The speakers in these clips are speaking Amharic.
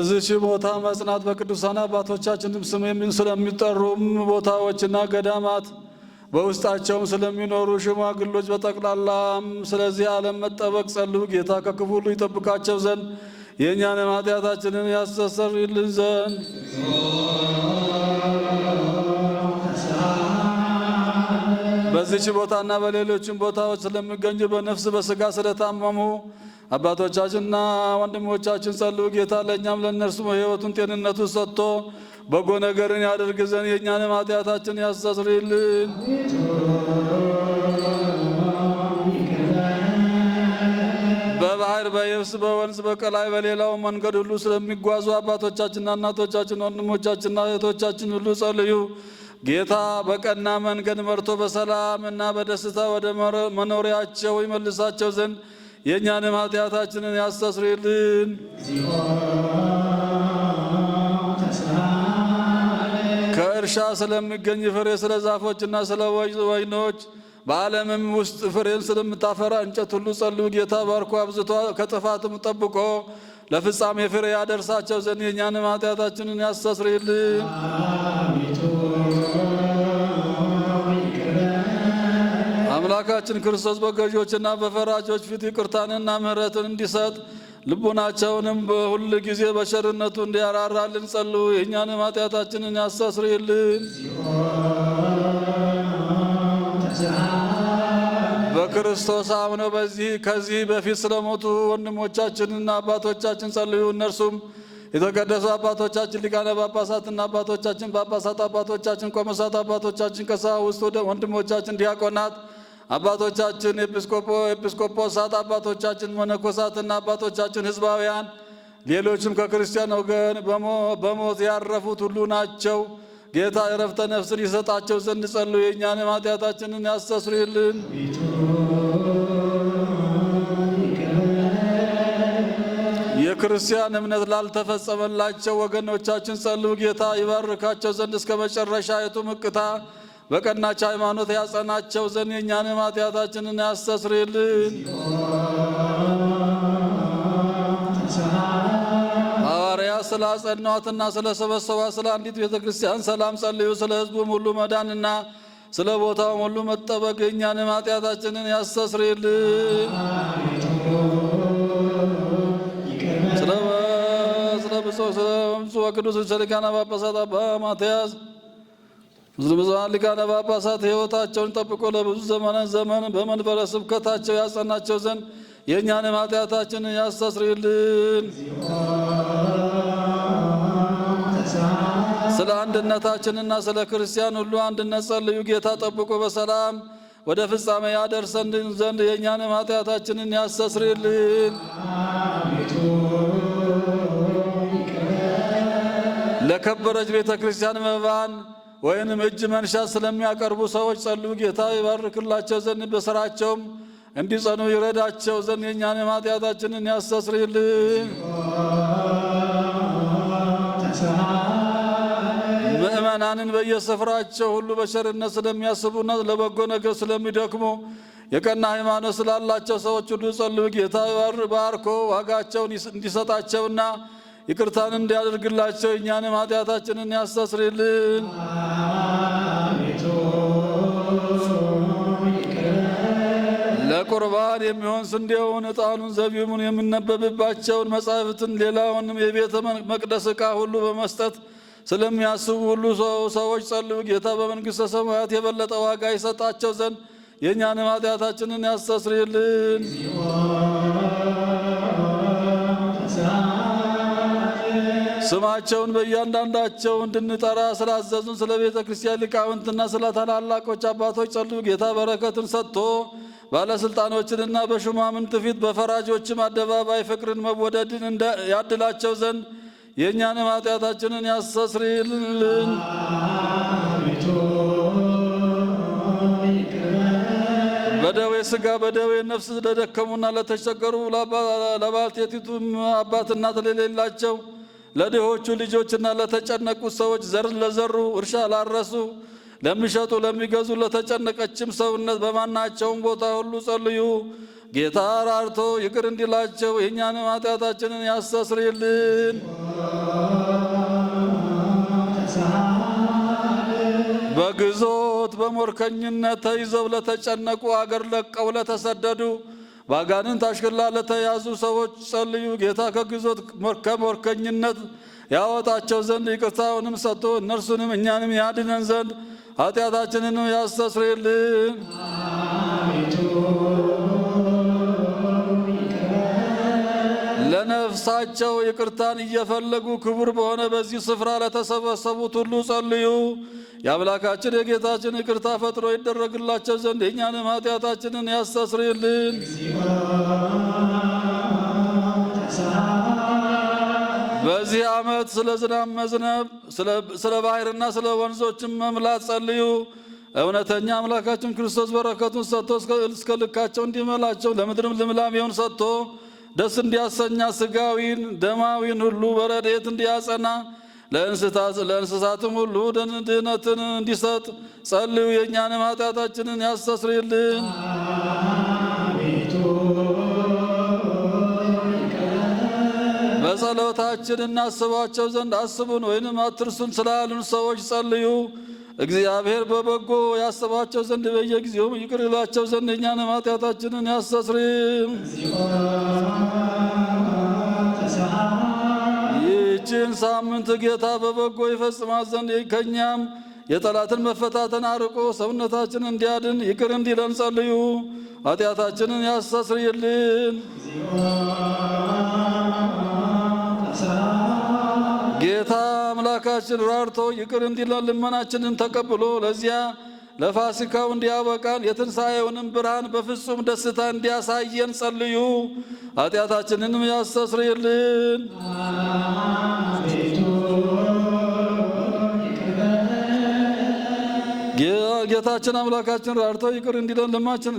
በዚህ ቦታ መጽናት በቅዱሳን አባቶቻችን ስም ስለሚጠሩም ቦታዎችና ገዳማት በውስጣቸውም ስለሚኖሩ ሽማግሎች በጠቅላላም ስለዚህ ዓለም መጠበቅ ጸልዩ። ጌታ ከክፉ ሁሉ ይጠብቃቸው ዘንድ የእኛንም ኃጢአታችንን ያስተሰርይልን ዘንድ በዚህች ቦታና በሌሎችም ቦታዎች ስለሚገኙ በነፍስ በሥጋ ስለታመሙ አባቶቻችንና ወንድሞቻችን ጸልዩ። ጌታ ለእኛም ለእነርሱም ሕይወቱን ጤንነቱን ሰጥቶ በጎ ነገርን ያደርግ ዘንድ የእኛንም ኃጢአታችን ያስተሰርይልን። በባህር በየብስ በወንዝ በቀላይ በሌላው መንገድ ሁሉ ስለሚጓዙ አባቶቻችንና እናቶቻችን ወንድሞቻችንና እህቶቻችን ሁሉ ጸልዩ። ጌታ በቀና መንገድ መርቶ በሰላም እና በደስታ ወደ መኖሪያቸው ይመልሳቸው ዘንድ የእኛንም ኃጢአታችንን ያስተሰርይልን። ከእርሻ ስለሚገኝ ፍሬ ስለ ዛፎችና ስለ ወይኖች በዓለምም ውስጥ ፍሬን ስለምታፈራ እንጨት ሁሉ ጸልዩ። ጌታ ባርኮ አብዝቶ ከጥፋትም ጠብቆ ለፍጻሜ ፍሬ ያደርሳቸው ዘንድ የእኛንም ኃጢአታችንን ያስተሰርይልን። አምላካችን ክርስቶስ በገዦችና በፈራጆች ፊት ይቅርታንና ምሕረትን እንዲሰጥ ልቡናቸውንም በሁል ጊዜ በቸርነቱ እንዲያራራልን ጸልዩ። የእኛንም ኃጢአታችንን ያስተሰርይልን። በክርስቶስ አምነው ከዚህ በፊት ስለሞቱ ወንድሞቻችንና አባቶቻችን ጸልዩ። እነርሱም የተቀደሱ አባቶቻችን ሊቃነ ጳጳሳትና አባቶቻችን ጳጳሳት፣ አባቶቻችን ቆሞሳት፣ አባቶቻችን ቀሳውስት፣ ወንድሞቻችን ዲያቆናት፣ አባቶቻችን ኤጲስቆጶሳት፣ አባቶቻችን መነኮሳትና አባቶቻችን ሕዝባውያን፣ ሌሎችም ከክርስቲያን ወገን በሞት ያረፉት ሁሉ ናቸው። ጌታ ዕረፍተ ነፍስን ይሰጣቸው ዘንድ ጸልዩ። የእኛንም ኃጢአታችንን ያስተሰርይልን። የክርስቲያን እምነት ላልተፈጸመላቸው ወገኖቻችን ጸልዩ። ጌታ ይባርካቸው ዘንድ እስከ መጨረሻይቱ ምቅታ በቀናች ሃይማኖት ያጸናቸው ዘንድ የእኛንም ኃጢአታችንን ያስተሰርይልን። ሐዋርያት ስላጸኗትና ስለሰበሰቧት ስለ አንዲት ቤተ ክርስቲያን ሰላም ጸልዩ። ስለ ሕዝቡም ሁሉ መዳንና ስለ ቦታውም ሁሉ መጠበቅ የእኛንም ኃጢአታችንን ያስተሰርይልን። ስለ ብፁዕ ወቅዱስ ሊቃነ ጳጳሳት አባ ማትያስ ብዙኃን ሊቃነ ጳጳሳት ሕይወታቸውን ጠብቆ ለብዙ ዘመን በመንበረ ስብከታቸው ያጸናቸው ዘንድ የእኛንም ኃጢአታችንን ያስተሰርይልን። ስለ አንድነታችንና ስለ ክርስቲያን ሁሉ አንድነት ጸልዩ። ጌታ ጠብቆ በሰላም ወደ ፍጻሜ ያደርሰን ዘንድ የእኛንም ኃጢአታችንን ያስተሰርይልን። ለከበረች ቤተ ክርስቲያን መባን ወይንም እጅ መንሻት ስለሚያቀርቡ ሰዎች ጸልዩ። ጌታ ይባርክላቸው ዘንድ በሥራቸውም እንዲጸኑ ይረዳቸው ዘንድ የእኛንም ኃጢአታችንን ያስተሰርይልን። ምእመናንን በየስፍራቸው ሁሉ በቸርነት ስለሚያስቡና ለበጎ ነገር ስለሚደክሙ የቀና ሃይማኖት ስላላቸው ሰዎች ሁሉ ጸልዩ። ጌታ ባርኮ ዋጋቸውን እንዲሰጣቸውና ይቅርታን እንዲያደርግላቸው የእኛንም ኃጢአታችንን ያስተሰርይልን። ለቁርባን የሚሆን ስንዴውን፣ ዕጣኑን፣ ዘቢቡን የሚነበብባቸውን መጻሕፍትን ሌላውንም የቤተ መቅደስ ዕቃ ሁሉ በመስጠት ስለሚያስቡ ሁሉ ሰዎች ጸልዩ። ጌታ በመንግሥተ ሰማያት የበለጠ ዋጋ ይሰጣቸው ዘንድ የእኛንም ኃጢአታችንን ያስተሰርይልን። ስማቸውን በእያንዳንዳቸው እንድንጠራ ስላዘዙን ስለ ቤተ ክርስቲያን ሊቃውንትና ስለ ታላላቆች አባቶች ጸልዩ። ጌታ በረከትን ሰጥቶ ባለስልጣኖችንና በሹማምንት ፊት በፈራጆችም አደባባይ ፍቅርን መወደድን ያድላቸው ዘንድ የእኛንም ኃጢአታችንን ያስተሰርይልን። በደዌ ሥጋ በደዌ ነፍስ ለደከሙና ለተቸገሩ ለባልቴቲቱም አባት እናት ለሌላቸው ለድሆቹ ልጆችና ለተጨነቁት ሰዎች ዘር ለዘሩ እርሻ ላረሱ ለሚሸጡ ለሚገዙ ለተጨነቀችም ሰውነት በማናቸውም ቦታ ሁሉ ጸልዩ። ጌታ ራርቶ ይቅር እንዲላቸው የእኛንም ኃጢአታችንን ያስተሰርይልን። በግዞት በሞርከኝነት ተይዘው ለተጨነቁ አገር ለቀው ለተሰደዱ ባጋንንት አሽከላ ለተያዙ ሰዎች ጸልዩ። ጌታ ከግዞት ከሞርከኝነት ያወጣቸው ዘንድ ይቅርታውንም ሰጥቶ እነርሱንም እኛንም ያድነን ዘንድ ኃጢአታችንንም ያስተስርይልን። ለነፍሳቸው ይቅርታን እየፈለጉ ክቡር በሆነ በዚህ ስፍራ ለተሰበሰቡት ሁሉ ጸልዩ። የአምላካችን የጌታችን ይቅርታ ፈጥኖ ይደረግላቸው ዘንድ የእኛንም ኃጢአታችንን ያስተስርይልን። በዚህ ዓመት ስለ ዝናብ መዝነብ፣ ስለ ባሕርና ስለ ወንዞችም መምላት ጸልዩ። እውነተኛ አምላካችን ክርስቶስ በረከቱን ሰጥቶ እስከ ልካቸው እንዲመላቸው ለምድርም ልምላሜውን ሰጥቶ ደስ እንዲያሰኛ ሥጋዊን ደማዊን ሁሉ በረድኤት እንዲያጸና ለእንስሳትም ሁሉ ድህነትን እንዲሰጥ ጸልዩ። የእኛንም ኃጢአታችንን ያስተስርይልን። በጸሎታችን እናስባቸው ዘንድ አስቡን ወይንም አትርሱን ስላሉን ሰዎች ጸልዩ። እግዚአብሔር በበጎ ያስባቸው ዘንድ በየጊዜው ይቅር ይላቸው ዘንድ የእኛንም ኃጢአታችንን ያስተስርይ። ይህችን ሳምንት ጌታ በበጎ ይፈጽማት ዘንድ ከእኛም የጠላትን መፈታተን አርቆ ሰውነታችንን እንዲያድን ይቅር እንዲለን ጸልዩ። ኃጢአታችንን ያስተስርይልን። ጌታ አምላካችን ራርቶ ይቅር እንዲለን ልመናችንን ተቀብሎ ለዚያ ለፋሲካው እንዲያበቃን የትንሣኤውንም ብርሃን በፍጹም ደስታ እንዲያሳየን ጸልዩ። ኃጢአታችንንም ያስተስርይልን። ጌታችን አምላካችን ራርቶ ይቅር እንዲለን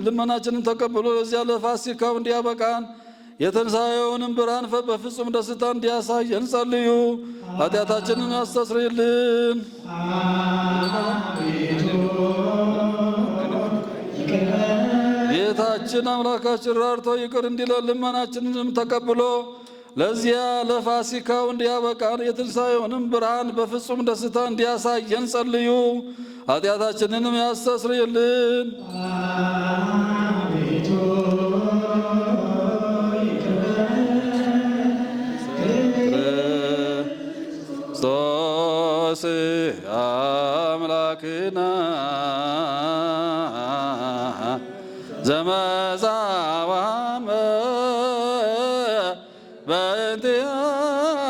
ልመናችንን ተቀብሎ ለዚያ ለፋሲካው እንዲያበቃን የትንሣኤውንም ብርሃን በፍጹም ደስታ እንዲያሳየን ጸልዩ። ኃጢአታችንን ያስተስርይልን። ጌታችን አምላካችን ራርቶ ይቅር እንዲለን ልመናችንንም ተቀብሎ ለዚያ ለፋሲካው እንዲያበቃን የትንሣኤውንም ብርሃን በፍጹም ደስታ እንዲያሳየን ጸልዩ። ኃጢአታችንንም ያስተስርይልን። ክርስቶስ አምላክና ዘመዛዋመ በእንቲአነ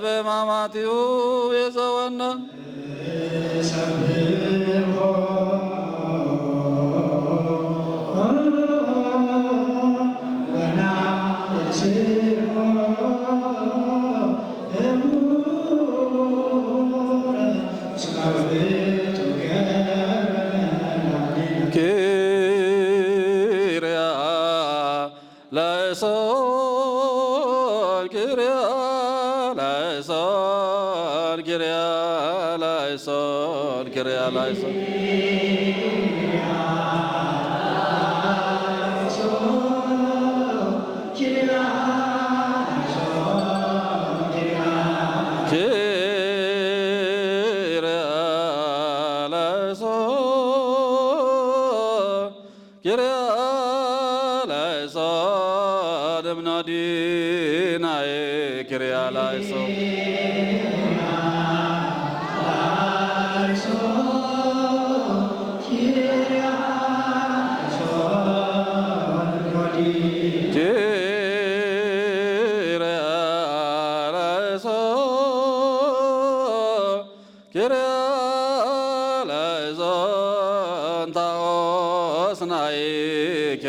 በሕማማቲሁ የዘወነ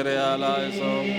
Kyrie eleison